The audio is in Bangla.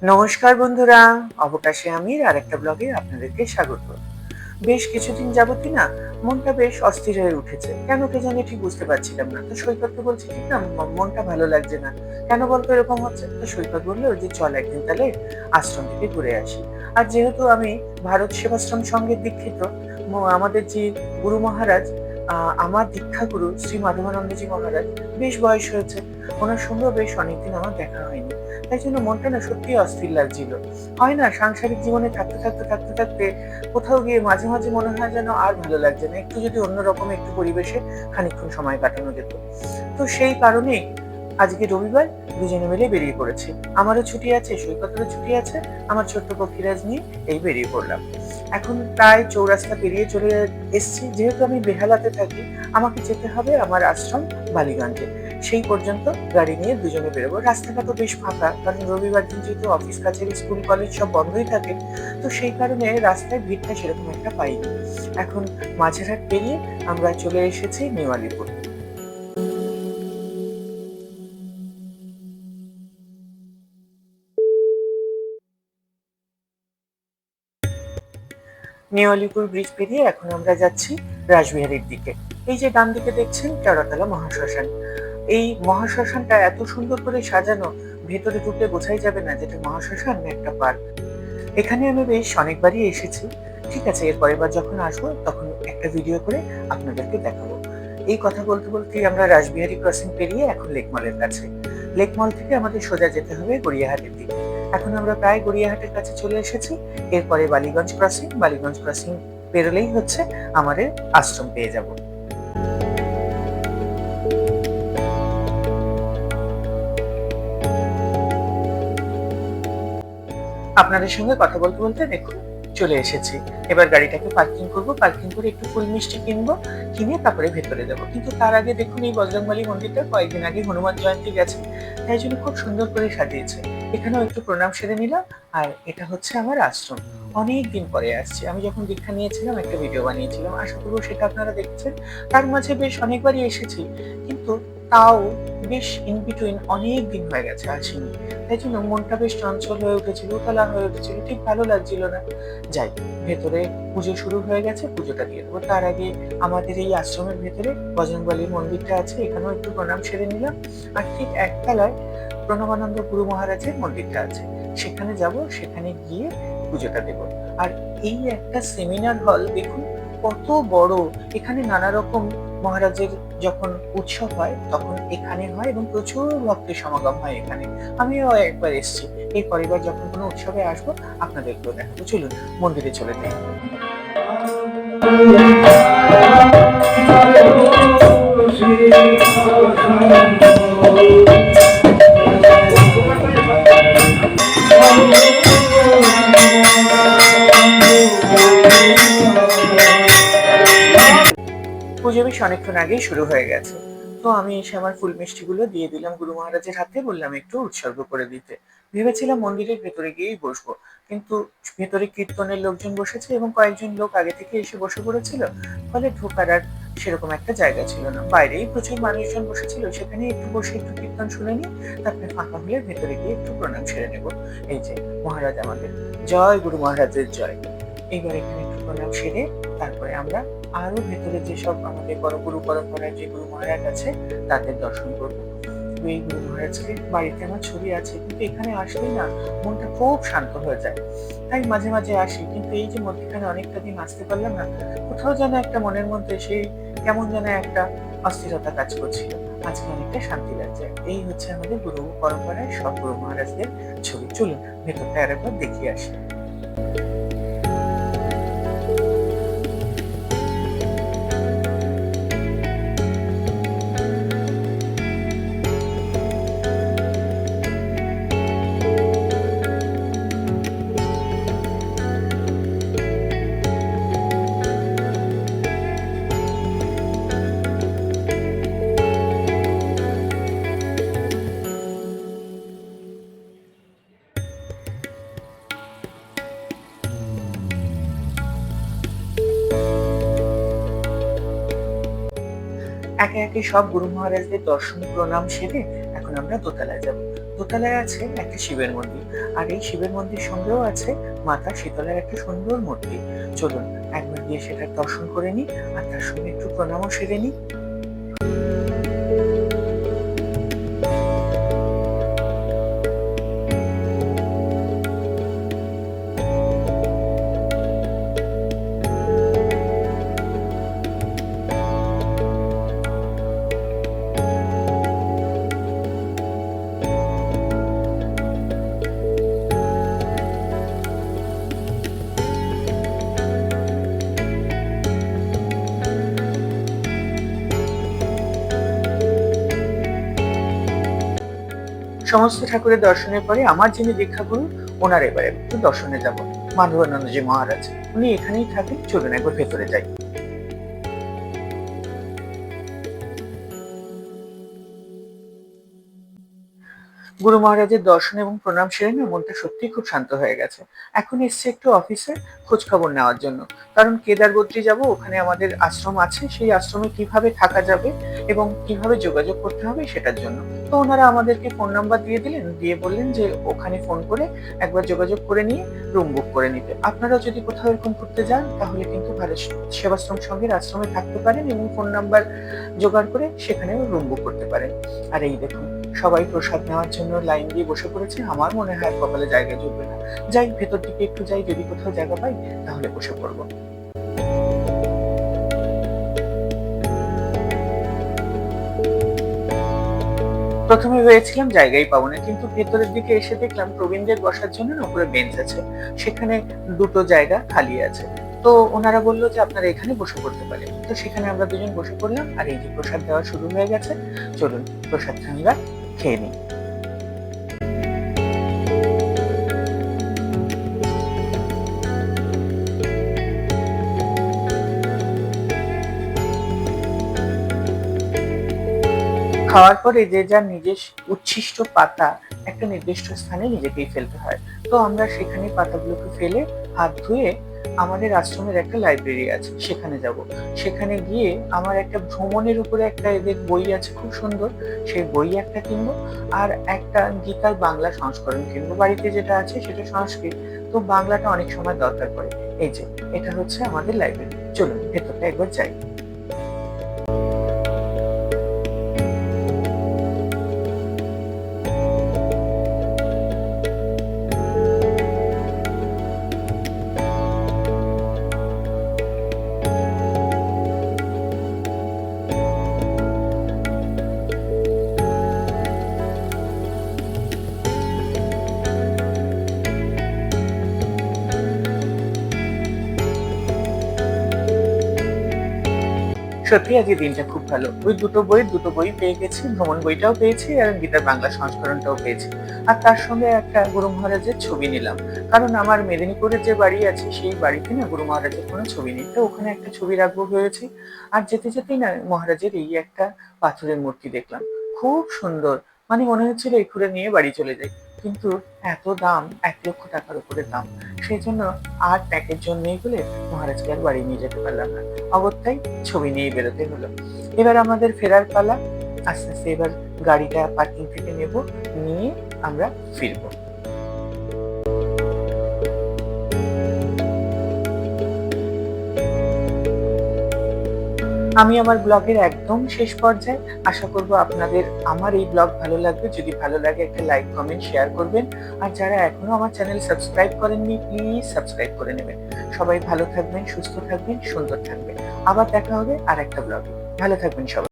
নমস্কার বন্ধুরা, অবকাশে আমির আরেকটা ব্লগে আপনাদেরকে স্বাগত। বেশ কিছুদিন যাবতই না মনটা বেশ অস্থির হয়ে উঠেছে। কেন কে জানি ঠিক বুঝতে পারছিলাম না। তো সৈকতকে বলছি ঠিক না মনটা ভালো লাগছে না। কেন বলতো এরকম হচ্ছে? তো সৈকত বলল যে চল একদিন তাহলে আশ্রম থেকে ঘুরে আসি। আর যেহেতু আমি ভারত সেবাশ্রম সংঘের দীক্ষিত, আমাদের যে গুরু মহারাজ আমার দীক্ষাগুরু শ্রী মাধবানন্দজি মহারাজ বেশ বয়স হয়েছে। ওনার সঙ্গেও বেশ অনেকদিন আমার দেখা হয়নি। তাই জন্য মনটা না সত্যিই অস্থির লাগছিল। হয় না সাংসারিক জীবনে থাকতে কোথাও গিয়ে মাঝে মাঝে মনে হয় যেন আর ভালো লাগছে না। একটু যদি অন্যরকম একটু পরিবেশে খানিকক্ষণ সময় কাটানো যেত। তো সেই কারণেই আজকে রবিবার দুজনে মিলে বেরিয়ে পড়েছি। আমারও ছুটি আছে, সৈকতেরও ছুটি আছে। আমার ছোট্ট পক্ষীরাজ নিয়ে এই বেরিয়ে পড়লাম। এখন প্রায় চৌরাস্তা পেরিয়ে চলে এসছি। যেহেতু আমি বেহালাতে থাকি, আমাকে যেতে হবে আমার আশ্রম বালিগঞ্জে। সেই পর্যন্ত গাড়ি নিয়ে দুজনে বেরোবো। রাস্তাঘাটও বেশ ফাঁকা, কারণ রবিবার দিন যেহেতু অফিস কাছারি স্কুল কলেজ সব বন্ধই থাকে। তো সেই কারণে রাস্তায় ভিড়টা সেরকম একটা পাইনি। এখন মাঝেরহাট পেরিয়ে আমরা চলে এসেছি new Alipore. New Alipore bridge পেরিয়ে এখন আমরা যাচ্ছি রাসবিহারীর দিকে। এই যে ডান দিকে দেখছেন কেওড়াতলা মহাশ্মশান। এই মহাশ্মশানটা এত সুন্দর করে সাজানো, ভেতরে ঢুকলে বোঝাই যাবে না যেটা মহাশ্মশান না একটা পার্ক। এখানে আমি বেশ অনেকবারই এসেছি। ঠিক আছে, এর পরের বার যখন আসবো তখন একটা ভিডিও করে আপনাদেরকে দেখাবো। এই কথা বলতে বলতেই আমরা রাসবিহারী ক্রসিং পেরিয়ে এখন লেক মলের কাছে। লেক মল থেকে আমাদের সোজা যেতে হবে গড়িয়াহাটের দিকে। এখন আমরা প্রায় গড়িয়াহাটের কাছে চলে এসেছি। এরপরে বালিগঞ্জ ক্রসিং পেরোলেই হচ্ছে আমাদের আশ্রম পেয়ে যাব। আপনাদের সঙ্গে কথা বলতে বলতে দেখুন চলে এসেছি। এবার গাড়িটাকে পার্কিং করব, পার্কিং করে একটু ফুল মিষ্টি কিনবো, কিনে তারপরে ভেতরে যাবো। কিন্তু তার আগে দেখুন এই বজরংবলী মন্দিরটা কয়েকদিন আগে হনুমান জয়ন্তী গেছে, তাই জন্য খুব সুন্দর করে সাজিয়েছে। এখানেও একটু প্রণাম সেরে নিলাম। আর এটা হচ্ছে আমার আশ্রম। অনেক দিন পরে আসছি। আমি যখন দীক্ষা নিয়েছিলাম একটা ভিডিও বানিয়েছিলাম, আশা করবো সেটা আপনারা দেখেছেন। তার মাঝে বেশ অনেকবারই এসেছি, কিন্তু তাও বেশ ইন বিটুইন অনেক দিন হয়ে গেছে আসিনি। তাই জন্য মনটা বেশ চঞ্চল হয়ে উঠেছিল, উতলা হয়ে উঠেছিল, ঠিক ভালো লাগছিল না। যাই, ভেতরে পুজো শুরু হয়ে গেছে, পুজোটা দিয়ে দেবো। তার আগে আমাদের এই আশ্রমের ভেতরে বজরংবলীর মন্দিরটা আছে, এখানেও একটু প্রণাম সেরে নিলাম। আর ঠিক একতলায় প্রণবানন্দ গুরু মহারাজের মন্দিরটা আছে, সেখানে যাব, সেখানে গিয়ে পুজোটা দেব। আর এই একটা সেমিনার হল দেখুন কত বড়। এখানে নানা রকম মহারাজের যখন উৎসব হয় তখন এখানে হয় এবং প্রচুর ভক্তের সমাগম হয় এখানে। আমিও একবার এসেছি। এই পরিবার যখন কোনো উৎসবে আসবো আপনাদেরকেও দেখাবো। চলুন মন্দিরে চলে যাই। পুজো বেশ অনেকক্ষণ আগেই শুরু হয়ে গেছে। তো আমি এসে আমার ফুল মিষ্টিগুলো দিয়ে দিলাম গুরু মহারাজের হাতে, বললাম একটু উৎসর্গ করে দিতে। ভেবেছিলাম মন্দিরের ভেতরে গিয়েই বসবো, কিন্তু ভেতরে কীর্তনের লোকজন বসেছে এবং কয়েকজন লোক আগে থেকে এসে বসে পড়েছিল। ফলে ঢোকার আর সেরকম একটা জায়গা ছিল না। বাইরেই প্রচুর মানুষজন বসেছিল, সেখানে একটু বসে একটু কীর্তন শুনে নিই, তারপরে ফাঁকা হলে ভেতরে গিয়ে একটু প্রণাম সেরে নেব। এই যে মহারাজ আমাদের, জয় গুরু মহারাজের জয়। এইবার এখানে একটু প্রণাম সেরে তারপরে আমরা আরো ভেতরে যেসব আমাদের বড় গুরু পরম্পরার যে গুরু মহারাজ আছে তাদের দর্শন করবো। এই গুরু মহারাজকে বাড়িতে আমার ছবি আছে, কিন্তু এখানে আসলেই না মনটা খুব শান্ত হয়ে যায়। তাই মাঝে মাঝে আসি, কিন্তু এই যে মধ্যখানে অনেকটা দিন আসতে পারলাম না, কোথাও যেন একটা মনের মধ্যে সেই কেমন যেন একটা অস্থিরতা কাজ করছিল। আজকে অনেকটা শান্তি লাগছে। এই হচ্ছে আমাদের গুরু পরম্পরায় সব গুরু মহারাজদের ছবি। চলুন ভেতরটা আরেকবার দেখিয়ে আসি। একে একে সব গুরু মহারাজদের দর্শন প্রণাম সেরে এখন আমরা দোতলায় যাব। দোতলায় আছে একটা শিবের মন্দির, আর এই শিবের মন্দির সঙ্গেও আছে মাতা শীতলার একটা সুন্দর মূর্তি। চলুন একবার গিয়ে সেটার দর্শন করে নিই, আর তার সঙ্গে একটু প্রণামও সেরে নিই। সমস্ত ঠাকুরের দর্শনের পরে আমার যিনি দীক্ষাগুরু, ওনার এবারে একটু দর্শনে যাব। মাধবানন্দজি মহারাজ, উনি এখানেই থাকেন। চলুন একবার ভেতরে যাই। গুরু মহারাজের দর্শন এবং প্রণাম সেরে না মনটা সত্যিই খুব শান্ত হয়ে গেছে। এখন এসছে একটু অফিসে খোঁজ খবর নেওয়ার জন্য। কারণ কেদারগৌত্রী যাব, ওখানে আমাদের আশ্রম আছে, সেই আশ্রমে কিভাবে থাকা যাবে এবং কিভাবে যোগাযোগ করতে হবে সেটার জন্য। তো ওনারা আমাদেরকে ফোন নাম্বার দিয়ে দিলেন, দিয়ে বললেন যে ওখানে ফোন করে একবার যোগাযোগ করে নিয়ে রুম বুক করে নিতে। আপনারা যদি কোথাও এরকম ঘুরতে যান তাহলে কিন্তু ভারত সেবাশ্রম সংঘের আশ্রমে থাকতে পারেন এবং ফোন নাম্বার জোগাড় করে সেখানেও রুম বুক করতে পারেন। আর এই দেখুন, সবাই প্রসাদ নেওয়ার জন্য লাইন দিয়ে বসে পড়েছে। আমার মনে হয় কপালে জায়গা জুটবে না। যাই ভেতর দিকে একটু যাই, যদি কোথাও জায়গা পাই তাহলে বসে পড়বো। প্রথমে ভেবেছিলাম জায়গাই পাবো না, কিন্তু ভেতরের দিকে এসে দেখলাম প্রবীণদের বসার জন্য না উপরে বেঞ্চ আছে, সেখানে দুটো জায়গা খালি আছে। তো ওনারা বললো যে আপনারা এখানে বসে পড়তে পারেন। তো সেখানে আমরা দুজন বসে পড়লাম, আর এই যে প্রসাদ দেওয়া শুরু হয়ে গেছে। চলুন প্রসাদটা আমরা খেয়ে নিই। খাওয়ার পরে যে যার নিজের উচ্ছিষ্ট পাতা একটা নির্দিষ্ট স্থানে নিজেকেই ফেলতে হয়। তো আমরা সেখানে পাতাগুলোকে ফেলে হাত ধুয়ে আমাদের আশ্রমের একটা লাইব্রেরি আছে, সেখানে যাব। সেখানে গিয়ে আমার একটা ভ্রমণের উপরে একটা এদের বই আছে খুব সুন্দর, সেই বই একটা কিনবো। আর একটা গীতার বাংলা সংস্করণ কিনবো। বাড়িতে যেটা আছে সেটা সংস্কৃত, তো বাংলাটা অনেক সময় দরকার পড়ে। এই যে এটা হচ্ছে আমাদের লাইব্রেরি। চলুন ভেতরটা একবার যাই। সত্যি আজকে দিনটা খুব ভালো। ওই দুটো বই পেয়ে গেছি। ভ্রমণ বইটাও পেয়েছি আর গীতার বাংলা সংস্করণটাও পেয়েছি। আর তার সঙ্গে একটা গুরু মহারাজের ছবি নিলাম। কারণ আমার মেদিনীপুরে যে বাড়ি আছে সেই বাড়িতে না গুরু মহারাজের কোনো ছবি নেই। তো ওখানে একটা ছবি রাখবো ভেবেছি। আর যেতে যেতেই না মহারাজের এই একটা পাথরের মূর্তি দেখলাম। খুব সুন্দর। মানে মনে হচ্ছিল এক্ষুনি নিয়ে বাড়ি চলে যাই। কিন্তু এত দাম, ১,০০,০০০ টাকার উপরে দাম। সেজন্য আর প্যাকের জন্য নেই বলে মহারাজকে আর বাড়ি নিয়ে যেতে পারলাম না। অগত্যাই ছবি নিয়ে বেরোতে হলো। এবার আমাদের ফেরার পালা। আস্তে আস্তে এবার গাড়িটা পার্কিং থেকে নেব, নিয়ে আমরা ফিরবো। আমি আমার ব্লগের একদম শেষ পর্যায়ে। আশা করব আপনাদের আমার এই ব্লগ ভালো লাগবে। যদি ভালো লাগে একটা লাইক, কমেন্ট, শেয়ার করবেন। আর যারা এখনো আমার চ্যানেল সাবস্ক্রাইব করেননি প্লিজ সাবস্ক্রাইব করে নেবেন। সবাই ভালো থাকবেন, সুস্থ থাকবেন, সুন্দর থাকবেন। আবার দেখা হবে আরেকটা ব্লগে। ভালো থাকবেন সবাই।